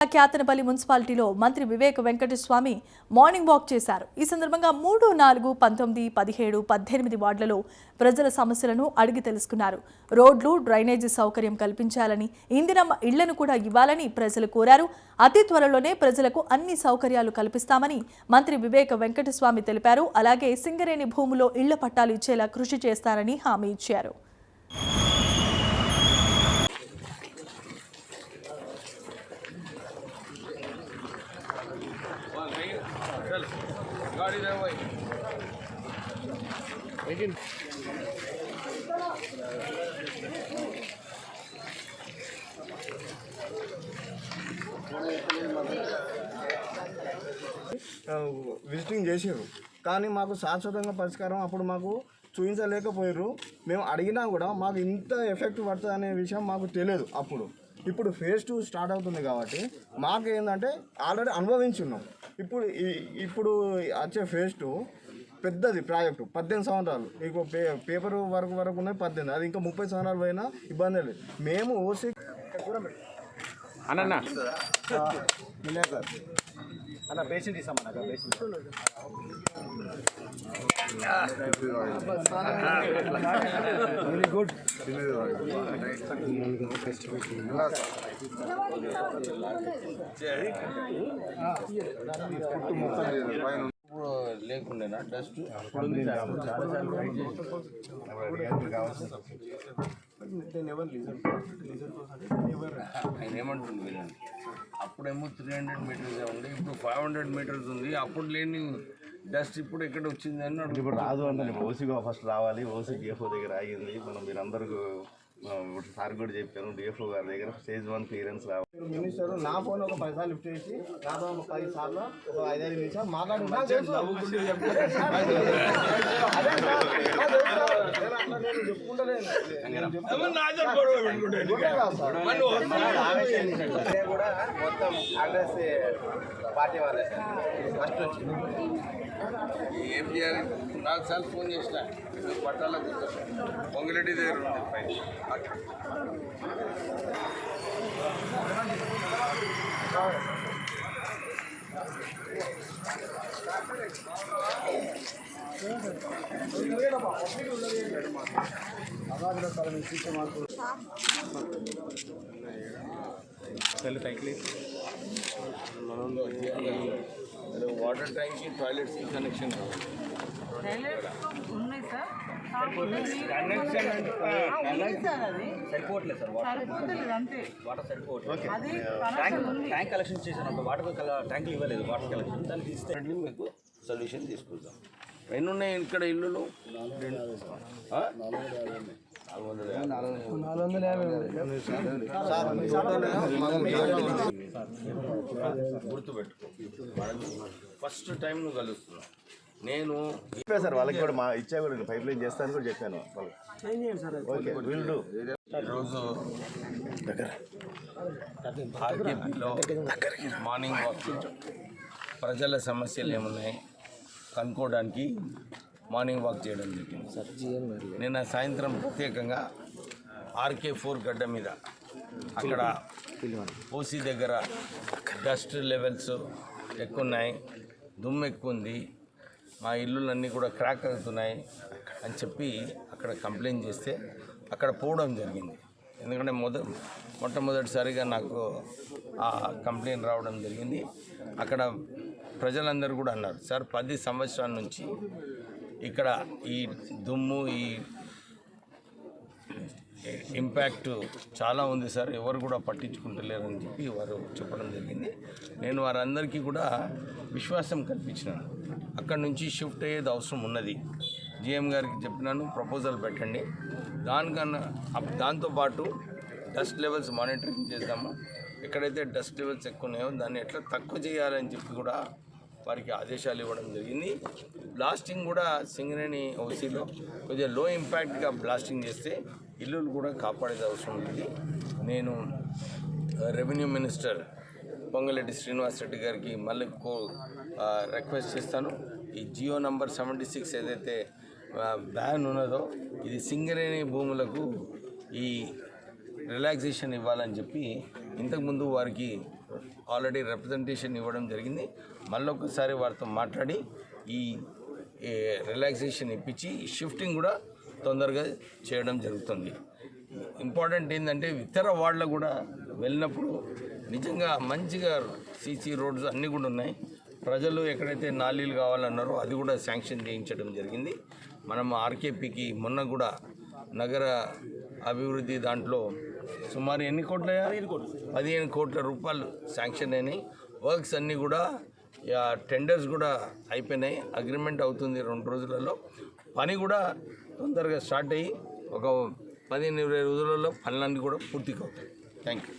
క్యాతనపల్లి మున్సిపాలిటీలో మంత్రి Vivek Venkataswamy morning walk చేశారు. ఈ సందర్భంగా 3, 4, 19, 17, 18 వార్డులలో ప్రజల సమస్యలను అడిగి తెలుసుకున్నారు. రోడ్లు, డ్రైనేజీ సౌకర్యం కల్పించాలని, ఇందిరమ్మ ఇళ్లను కూడా ఇవ్వాలని ప్రజలు కోరారు. అతి త్వరలోనే ప్రజలకు అన్ని సౌకర్యాలు కల్పిస్తామని మంత్రి వివేక్ వెంకటస్వామి తెలిపారు. అలాగే సింగరేణి భూములో ఇళ్ల పట్టాలు ఇచ్చేలా కృషి చేస్తారని హామీ ఇచ్చారు. విజిటింగ్ చేసారు కానీ మాకు శాశ్వతంగా పరిష్కారం అప్పుడు మాకు చూపించలేకపోయారు. మేము అడిగినా కూడా మాకు ఇంత ఎఫెక్ట్ పడుతుంది అనే విషయం మాకు తెలియదు. ఇప్పుడు ఫేజ్ 2 స్టార్ట్ అవుతుంది కాబట్టి మాకు ఏంటంటే ఆల్రెడీ అనుభవించున్నాం. ఇప్పుడు వచ్చే ఫేజ్ 2 పెద్దది ప్రాజెక్టు, 18 సంవత్సరాలు. ఇంకో పేపర్ వరకు ఉన్నాయి 18, అది ఇంకా 30 సంవత్సరాలు పోయినా ఇబ్బంది లేదు. మేము ఓసీ అన్న బేసిన్ తీసామన్నా బేసిన్ వెరీ గుడ్. లేకుండేనా డస్ట్ ఆయన ఏమంటుంది వినండి. అప్పుడేమో 300 మీటర్స్ ఉండే, ఇప్పుడు 500 మీటర్స్ ఉంది. అప్పుడు లేని డస్ట్ ఇప్పుడు ఎక్కడ వచ్చింది అని ఇప్పుడు రాదు అంటే ఓసీగా ఫస్ట్ రావాలి. ఓసీ డిఎఫ్ఓ దగ్గర ఆగింది. మీరందరూ సార్ కూడా చెప్పాను, డిఎఫ్ఓ గారి దగ్గర స్టేజ్ 1 క్లియరెన్స్ రావాలి. మినిస్టర్ నా ఫోన్ ఒక 10 సార్లు లిఫ్ట్ చేసి నాతో 10 సార్లు ఒక 5-5 నిమిషాలు మాట్లాడి కూడా మొత్తం కాంగ్రెస్ పార్టీ వాళ్ళే ఫస్ట్ వచ్చి ఏం చేయాలి. 4 సార్లు ఫోన్ చేసిన పట్టాల పొంగిరెడ్డి దగ్గర ఉంది పైన. వాటర్ ట్యాంక్కి టాయిలెట్స్కి కనెక్షన్ కావాలి. సరిపోవట్లేదు సార్, వాటర్ సరిపోవట్లేదు. ట్యాంక్ కలెక్షన్ చేశాను, వాటర్ ట్యాంకులు ఇవ్వలేదు. వాటర్ కలెక్షన్ దాన్ని తీస్తే మీకు సొల్యూషన్ తీసుకుందాం. ఎన్ని ఉన్నాయి ఇక్కడ ఇల్లులు? 450 గుర్తుపెట్టుకో. ఫస్ట్ టైం నువ్వు కలుస్తున్నావు. నేను చెప్పాను సార్ వాళ్ళకి కూడా, మా ఇచ్చా కూడా పైప్ లైన్ చేస్తాను కూడా చెప్పాను. Okay will do. ఈరోజు ఆర్కేపీలో మార్నింగ్ వాక్ ప్రజల సమస్యలు ఏమున్నాయి కనుక్కోవడానికి మార్నింగ్ వాక్ చేయడం జరిగింది. నిన్న సాయంత్రం ప్రత్యేకంగా RK4 గడ్డ మీద అక్కడ ఓసీ దగ్గర డస్ట్ లెవెల్స్ ఎక్కువ ఉన్నాయి, దుమ్ము ఎక్కువ ఉంది, మా ఇల్లులన్నీ కూడా క్రాక్ అవుతున్నాయి అని చెప్పి అక్కడ కంప్లైంట్ చేస్తే అక్కడ పోవడం జరిగింది. ఎందుకంటే మొట్టమొదటిసారిగా నాకు ఆ కంప్లైంట్ రావడం జరిగింది. అక్కడ ప్రజలందరూ కూడా అన్నారు, సార్ 10 సంవత్సరాల నుంచి ఇక్కడ ఈ దుమ్ము, ఈ ఇంపాక్ట్ చాలా ఉంది సార్, ఎవరు కూడా పట్టించుకుంటలేరని చెప్పి వారు చెప్పడం జరిగింది. నేను వారందరికీ కూడా విశ్వాసం కల్పించినాను. అక్కడి నుంచి షిఫ్ట్ అయ్యేది అవసరం ఉన్నది. GM గారికి చెప్పినాను, ప్రపోజల్ పెట్టండి. దాంతోపాటు డస్ట్ లెవెల్స్ మానిటరింగ్ చేద్దాము. ఎక్కడైతే డస్ట్ లెవెల్స్ ఎక్కువ ఉన్నాయో దాన్ని ఎట్లా తక్కువ చేయాలని చెప్పి కూడా వారికి ఆదేశాలు ఇవ్వడం జరిగింది. బ్లాస్టింగ్ కూడా సింగరేణి ఓసీలో కొద్దిగా లో ఇంపాక్ట్గా బ్లాస్టింగ్ చేస్తే ఇల్లులు కూడా కాపాడేది అవసరం ఉంది. నేను రెవెన్యూ మినిస్టర్ పొంగులేటి శ్రీనివాస్ రెడ్డి గారికి మళ్ళీ రిక్వెస్ట్ చేస్తాను. ఈ జియో నంబర్ 76 ఏదైతే బ్యాన్ ఉన్నదో ఇది సింగరేణి భూములకు ఈ రిలాక్సేషన్ ఇవ్వాలని చెప్పి ఇంతకుముందు వారికి ఆల్రెడీ రిప్రజెంటేషన్ ఇవ్వడం జరిగింది. మళ్ళొకసారి వారితో మాట్లాడి ఈ రిలాక్సేషన్ ఇప్పించి షిఫ్టింగ్ కూడా తొందరగా చేయడం జరుగుతుంది. ఇంపార్టెంట్ ఏంటంటే ఇతర వార్డులకు కూడా వెళ్ళినప్పుడు నిజంగా మంచిగా సీసీ రోడ్స్ అన్నీ కూడా ఉన్నాయి. ప్రజలు ఎక్కడైతే నాలీలు కావాలన్నారో అది కూడా శాంక్షన్ చేయించడం జరిగింది. మనం ఆర్కేపీకి మొన్న కూడా నగర అభివృద్ధి దాంట్లో సుమారు ఎన్ని కోట్ల 15 కోట్ల రూపాయలు శాంక్షన్ అయినాయి. వర్క్స్ అన్నీ కూడా టెండర్స్ కూడా అయిపోయినాయి. అగ్రిమెంట్ అవుతుంది 2 రోజులలో. పని కూడా తొందరగా స్టార్ట్ అయ్యి ఒక 15-20 రోజులలో పనులన్నీ కూడా పూర్తిగా అవుతాయి. Thank you.